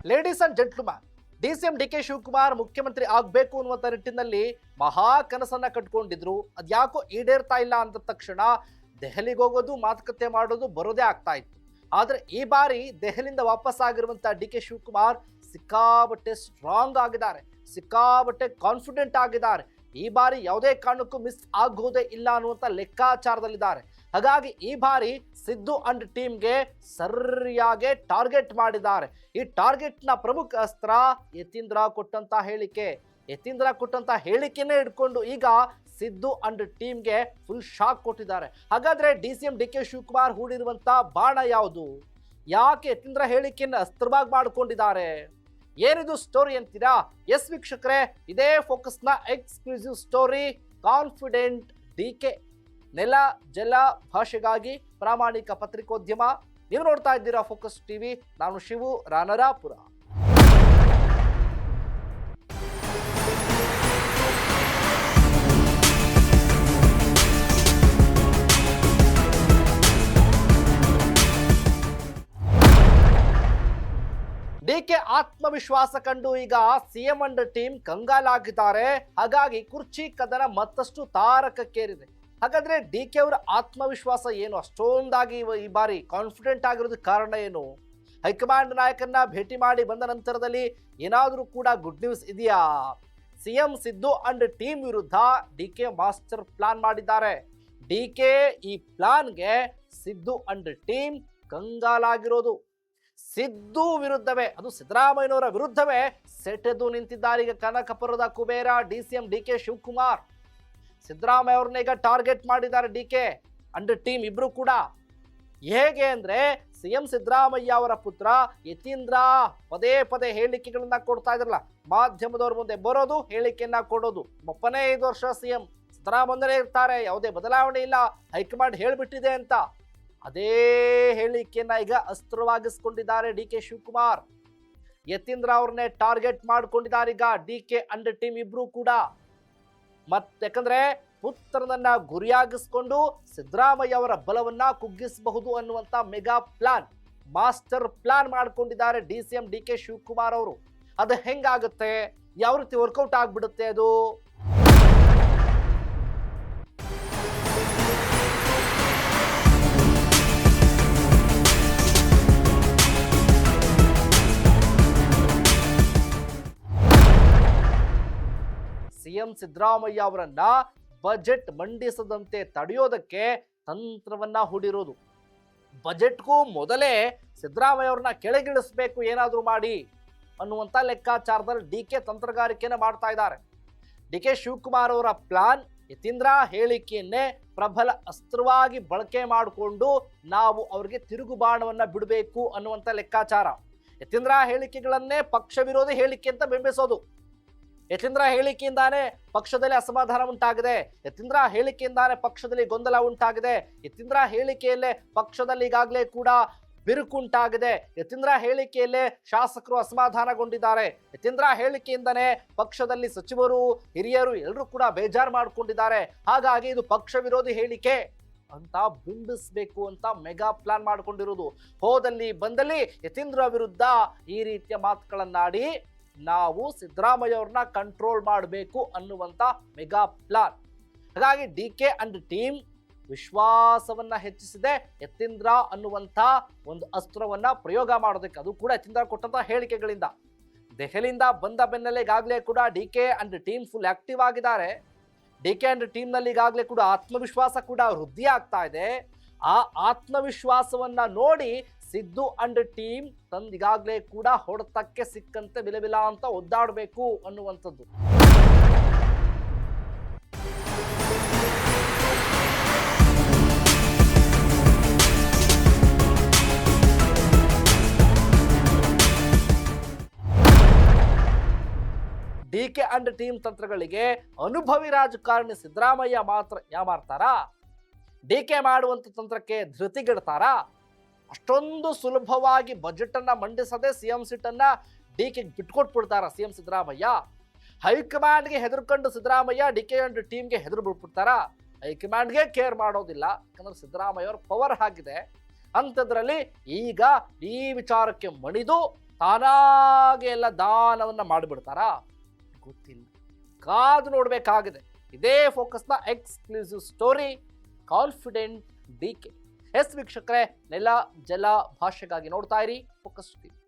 Ladies and gentleman, DCM DK Shivakumar ಮುಖ್ಯಮಂತ್ರಿ ಆಗಬೇಕು ಅನ್ನುವಂಥ ನಿಟ್ಟಿನಲ್ಲಿ ಮಹಾ ಕನಸನ್ನ ಕಟ್ಕೊಂಡಿದ್ರು. ಅದ್ಯಾಕೋ ಈಡೇರ್ತಾ ಇಲ್ಲ ಅಂದ ತಕ್ಷಣ ದೆಹಲಿಗೆ ಹೋಗೋದು, ಮಾತುಕತೆ ಮಾಡೋದು ಬರೋದೇ ಆಗ್ತಾ ಇತ್ತು. ಆದ್ರೆ ಈ ಬಾರಿ ದೆಹಲಿಯಿಂದ ವಾಪಸ್ ಆಗಿರುವಂತ ಡಿಕೆ ಶಿವಕುಮಾರ್ ಸಿಕ್ಕಾಬಟ್ಟೆ ಸ್ಟ್ರಾಂಗ್ ಆಗಿದ್ದಾರೆ, ಸಿಕ್ಕಾಬಟ್ಟೆ ಕಾನ್ಫಿಡೆಂಟ್ ಆಗಿದ್ದಾರೆ. ಈ ಬಾರಿ ಯಾವುದೇ ಕಾರಣಕ್ಕೂ ಮಿಸ್ ಆಗೋದೇ ಇಲ್ಲ ಅನ್ನುವಂಥ ಲೆಕ್ಕಾಚಾರದಲ್ಲಿದ್ದಾರೆ. ಹಾಗಾಗಿ ಈ ಬಾರಿ ಸಿದ್ದು ಅಂಡ್ ಟೀಮ್ಗೆ ಸರಿಯಾಗಿ ಟಾರ್ಗೆಟ್ ಮಾಡಿದ್ದಾರೆ. ಈ ಟಾರ್ಗೆಟ್ನ ಪ್ರಮುಖ ಅಸ್ತ್ರ ಯತೀಂದ್ರ ಕೊಟ್ಟಂತ ಹೇಳಿಕೆ. ಯತೀಂದ್ರ ಕೊಟ್ಟಂತ ಹೇಳಿಕೆನೇ ಹಿಡ್ಕೊಂಡು ಈಗ ಸಿದ್ದು ಅಂಡ್ ಟೀಮ್ಗೆ ಫುಲ್ ಶಾಕ್ ಕೊಟ್ಟಿದ್ದಾರೆ. ಹಾಗಾದ್ರೆ ಡಿಸಿಎಂ ಡಿಕೆ ಶಿವಕುಮಾರ್ ಹೂಡಿರುವಂತ ಬಾಣ ಯಾವುದು? ಯಾಕೆ ಯತೀಂದ್ರ ಹೇಳಿಕೆಯನ್ನು ಅಸ್ತ್ರವಾಗಿ ಮಾಡಿಕೊಂಡಿದ್ದಾರೆ? ಏನಿದು ಸ್ಟೋರಿ ಅಂತೀರಾ? ಎಸ್ ವೀಕ್ಷಕರೇ, ಇದೇ ಫೋಕಸ್ನ ಎಕ್ಸ್ಕ್ಲೂಸಿವ್ ಸ್ಟೋರಿ. ಕಾನ್ಫಿಡೆಂಟ್ ಡಿಕೆ, ನೆಲ ಜಲ ಭಾಷೆಗಾಗಿ ಪ್ರಾಮಾಣಿಕ ಪತ್ರಿಕೋದ್ಯಮ. ನೀವು ನೋಡ್ತಾ ಇದ್ದೀರಾ ಫೋಕಸ್ ಟಿವಿ. ನಾನು ಶಿವು ರಾನರಾಪುರ. ಡಿಕೆ ಆತ್ಮವಿಶ್ವಾಸ ಕಂಡು ಈಗ ಸಿಎಂ ಅಂಡ್ ಟೀಮ್ ಕಂಗಾಲಾಗಿದ್ದಾರೆ. ಹಾಗಾಗಿ ಕುರ್ಚಿ ಕದನ ಮತ್ತಷ್ಟು ತಾರಕಕ್ಕೇರಿದೆ. ಹಾಗಾದ್ರೆ ಡಿಕೆ ಅವರ ಆತ್ಮವಿಶ್ವಾಸ ಏನು ಅಷ್ಟೊಂದಾಗಿ ಈ ಬಾರಿ ಕಾನ್ಫಿಡೆಂಟ್ ಆಗಿರೋದಕ್ಕೆ ಕಾರಣ ಏನು? ಹೈಕಮಾಂಡ್ ನಾಯಕರನ್ನ ಭೇಟಿ ಮಾಡಿ ಬಂದ ನಂತರದಲ್ಲಿ ಏನಾದರೂ ಕೂಡ ಗುಡ್ ನ್ಯೂಸ್ ಇದೆಯಾ? ಸಿಎಂ ಸಿದ್ದು ಅಂಡ್ ಟೀಮ್ ವಿರುದ್ಧ ಡಿಕೆ ಮಾಸ್ಟರ್ ಪ್ಲಾನ್ ಮಾಡಿದ್ದಾರೆ. ಡಿಕೆ ಈ ಪ್ಲಾನ್ಗೆ ಸಿದ್ದು ಅಂಡ್ ಟೀಮ್ ಕಂಗಾಲಾಗಿರೋದು. ಸಿದ್ದು ವಿರುದ್ಧವೇ, ಅದು ಸಿದ್ದರಾಮಯ್ಯನವರ ವಿರುದ್ಧವೇ ಸೆಟೆದು ನಿಂತಿದ್ದಾರೆ ಈಗ ಕನಕಪುರದ ಕುಬೇರ ಡಿಸಿಎಂ ಡಿಕೆ ಶಿವಕುಮಾರ್. ಸಿದ್ದರಾಮಯ್ಯ ಅವ್ರನ್ನ ಈಗ ಟಾರ್ಗೆಟ್ ಮಾಡಿದ್ದಾರೆ ಡಿಕೆ ಅಂಡ್ ಟೀಮ್ ಇಬ್ರು ಕೂಡ. ಹೇಗೆ ಅಂದ್ರೆ, ಸಿಎಂ ಸಿದ್ದರಾಮಯ್ಯ ಅವರ ಪುತ್ರ ಯತೀಂದ್ರ ಪದೇ ಪದೇ ಹೇಳಿಕೆಗಳನ್ನ ಕೊಡ್ತಾ ಇದ್ರಲ್ಲ, ಮಾಧ್ಯಮದವ್ರ ಮುಂದೆ ಬರೋದು, ಹೇಳಿಕೆಯನ್ನ ಕೊಡೋದು. ಒಪ್ಪನೇ 5 ವರ್ಷ ಸಿಎಂ ಸಿದ್ದರಾಮಯ್ಯರೇ ಇರ್ತಾರೆ, ಯಾವುದೇ ಬದಲಾವಣೆ ಇಲ್ಲ, ಹೈಕಮಾಂಡ್ ಹೇಳ್ಬಿಟ್ಟಿದೆ ಅಂತ. ಅದೇ ಹೇಳಿಕೆಯನ್ನ ಈಗ ಅಸ್ತ್ರವಾಗಿಸ್ಕೊಂಡಿದ್ದಾರೆ ಡಿಕೆ ಶಿವಕುಮಾರ್. ಯತೀಂದ್ರ ಅವ್ರನ್ನೇ ಟಾರ್ಗೆಟ್ ಮಾಡ್ಕೊಂಡಿದ್ದಾರೆ ಈಗ ಡಿಕೆ ಅಂಡ್ ಟೀಮ್ ಇಬ್ರು ಕೂಡ. ಯಾಕಂದ್ರೆ ಪುತ್ರನನ್ನ ಗುರಿಯಾಗಿಸ್ಕೊಂಡು ಸಿದ್ದರಾಮಯ್ಯ ಅವರ ಬಲವನ್ನ ಕುಗ್ಗಿಸಬಹುದು ಅನ್ನುವಂತ ಮೆಗಾ ಪ್ಲಾನ್, ಮಾಸ್ಟರ್ ಪ್ಲಾನ್ ಮಾಡ್ಕೊಂಡಿದ್ದಾರೆ ಡಿಸಿಎಂ ಡಿಕೆ ಶಿವಕುಮಾರ್ ಅವರು. ಅದು ಹೆಂಗಾಗುತ್ತೆ, ಯಾವ ರೀತಿ ವರ್ಕೌಟ್ ಆಗ್ಬಿಡುತ್ತೆ ಅದು? ಸಿಎಂ ಸಿದ್ದರಾಮಯ್ಯ ಅವರನ್ನ ಬಜೆಟ್ ಮಂಡಿಸದಂತೆ ತಡೆಯೋದಕ್ಕೆ ತಂತ್ರವನ್ನ ಹೂಡಿರೋದು. ಬಜೆಟ್ಗೂ ಮೊದಲೇ ಸಿದ್ದರಾಮಯ್ಯ ಅವ್ರನ್ನ ಕೆಳಗಿಳಿಸಬೇಕು ಏನಾದರೂ ಮಾಡಿ ಅನ್ನುವಂಥ ಲೆಕ್ಕಾಚಾರದಲ್ಲಿ ಡಿಕೆ ತಂತ್ರಗಾರಿಕೆಯನ್ನು ಮಾಡ್ತಾ ಇದ್ದಾರೆ. ಡಿಕೆ ಶಿವಕುಮಾರ್ ಅವರ ಪ್ಲಾನ್ ಯತೀಂದ್ರ ಹೇಳಿಕೆಯನ್ನೇ ಪ್ರಬಲ ಅಸ್ತ್ರವಾಗಿ ಬಳಕೆ ಮಾಡಿಕೊಂಡು ನಾವು ಅವರಿಗೆ ತಿರುಗುಬಾಣವನ್ನ ಬಿಡಬೇಕು ಅನ್ನುವಂಥ ಲೆಕ್ಕಾಚಾರ. ಯತೀಂದ್ರ ಹೇಳಿಕೆಗಳನ್ನೇ ಪಕ್ಷ ವಿರೋಧಿ ಹೇಳಿಕೆ ಅಂತ ಬಿಂಬಿಸೋದು. ಯತೀಂದ್ರ ಹೇಳಿಕೆಯಿಂದಾನೇ ಪಕ್ಷದಲ್ಲಿ ಅಸಮಾಧಾನ ಉಂಟಾಗಿದೆ, ಯತೀಂದ್ರ ಹೇಳಿಕೆಯಿಂದಾನೇ ಪಕ್ಷದಲ್ಲಿ ಗೊಂದಲ ಉಂಟಾಗಿದೆ, ಯತೀಂದ್ರ ಹೇಳಿಕೆಯಲ್ಲೇ ಪಕ್ಷದಲ್ಲಿ ಈಗಾಗಲೇ ಕೂಡ ಬಿರುಕುಂಟಾಗಿದೆ, ಯತೀಂದ್ರ ಹೇಳಿಕೆಯಲ್ಲೇ ಶಾಸಕರು ಅಸಮಾಧಾನಗೊಂಡಿದ್ದಾರೆ, ಯತೀಂದ್ರ ಹೇಳಿಕೆಯಿಂದನೇ ಪಕ್ಷದಲ್ಲಿ ಸಚಿವರು ಹಿರಿಯರು ಎಲ್ಲರೂ ಕೂಡ ಬೇಜಾರು ಮಾಡಿಕೊಂಡಿದ್ದಾರೆ. ಹಾಗಾಗಿ ಇದು ಪಕ್ಷ ವಿರೋಧಿ ಹೇಳಿಕೆ ಅಂತ ಬಿಂಬಿಸಬೇಕು ಅಂತ ಮೆಗಾ ಪ್ಲಾನ್ ಮಾಡಿಕೊಂಡಿರುವುದು. ಹೋದಲ್ಲಿ ಬಂದಲ್ಲಿ ಯತೀಂದ್ರ ವಿರುದ್ಧ ಈ ರೀತಿಯ ಮಾತುಗಳನ್ನಾಡಿ ನಾವು ಸಿದ್ದರಾಮಯ್ಯ ಅವ್ರನ್ನ ಕಂಟ್ರೋಲ್ ಮಾಡಬೇಕು ಅನ್ನುವಂಥ ಮೆಗಾ ಪ್ಲಾನ್. ಹಾಗಾಗಿ ಡಿಕೆ ಅಂಡ್ ಟೀಮ್ ವಿಶ್ವಾಸವನ್ನ ಹೆಚ್ಚಿಸಿದೆ ಯತೀಂದ್ರ ಅನ್ನುವಂಥ ಒಂದು ಅಸ್ತ್ರವನ್ನ ಪ್ರಯೋಗ ಮಾಡೋದಕ್ಕೆ. ಅದು ಕೂಡ ಯತೀಂದ್ರ ಕೊಟ್ಟಂತ ಹೇಳಿಕೆಗಳಿಂದ. ದೆಹಲಿಯಿಂದ ಬಂದ ಬೆನ್ನಲ್ಲೇ ಈಗಾಗಲೇ ಕೂಡ DK and team full active ಆಗಿದ್ದಾರೆ. ಡಿಕೆ ಅಂಡ್ ಟೀಮ್ ನಲ್ಲಿ ಈಗಾಗಲೇ ಕೂಡ ಆತ್ಮವಿಶ್ವಾಸ ಕೂಡ ವೃದ್ಧಿ ಆಗ್ತಾ ಇದೆ. ಆ ಆತ್ಮವಿಶ್ವಾಸವನ್ನ ನೋಡಿ ಸಿದ್ದು ಅಂಡ್ ಟೀಮ್ ತಂದಿಗಾಗಲೇ ಕೂಡ ಹೊಡೆತಕ್ಕೆ ಸಿಕ್ಕಂತೆ ಬಿಲಬಿಲ ಅಂತ ಒದ್ದಾಡಬೇಕು ಅನ್ನುವಂಥದ್ದು. ಡಿಕೆ ಅಂಡ್ ಟೀಮ್ ತಂತ್ರಗಳಿಗೆ ಅನುಭವಿ ರಾಜಕಾರಣಿ ಸಿದ್ದರಾಮಯ್ಯ ಮಾತ್ರ ಯಾಮಾರ್ತಾರಾ? ಡಿಕೆ ಮಾಡುವಂತ ತಂತ್ರಕ್ಕೆ ಧೃತಿಗೆಡ್ತಾರಾ? ಅಷ್ಟೊಂದು ಸುಲಭವಾಗಿ ಬಜೆಟ್ ಅನ್ನ ಮಂಡಿಸದೆ ಸಿಎಂ ಸೀಟನ್ನ ಡಿಕೆ ಬಿಟ್ಕೊಟ್ಬಿಡ್ತಾರ ಸಿಎಂ ಸಿದ್ದರಾಮಯ್ಯ? ಹೈಕಮಾಂಡ್ಗೆ ಹೆದರ್ಕೊಂಡು ಸಿದ್ದರಾಮಯ್ಯ ಡಿಕೆ ಅಂಡ್ ಟೀಮ್ಗೆ ಹೆದರು ಬಿಟ್ಬಿಡ್ತಾರ? ಹೈಕಮಾಂಡ್ಗೆ ಕೇರ್ ಮಾಡೋದಿಲ್ಲ, ಯಾಕಂದ್ರೆ ಸಿದ್ದರಾಮಯ್ಯ ಅವ್ರ ಪವರ್ ಆಗಿದೆ. ಅಂಥದ್ರಲ್ಲಿ ಈಗ ಈ ವಿಚಾರಕ್ಕೆ ಮಣಿದು ತಾನಾಗೆ ಎಲ್ಲ ದಾನವನ್ನ ಮಾಡಿಬಿಡ್ತಾರಾ? ಗೊತ್ತಿಲ್ಲ. ಕಾದು ನೋಡಬೇಕಾಗಿದೆ. ಇದೇ ಫೋಕಸ್ನ exclusive story confident D K. S ವೀಕ್ಷಕರೇ, ನೆಲ ಜಲ ಭಾಷೆಗಾಗಿ ನೋಡ್ತಾ ಇರಿ ಫೋಕಸ್ ಟಿವಿ.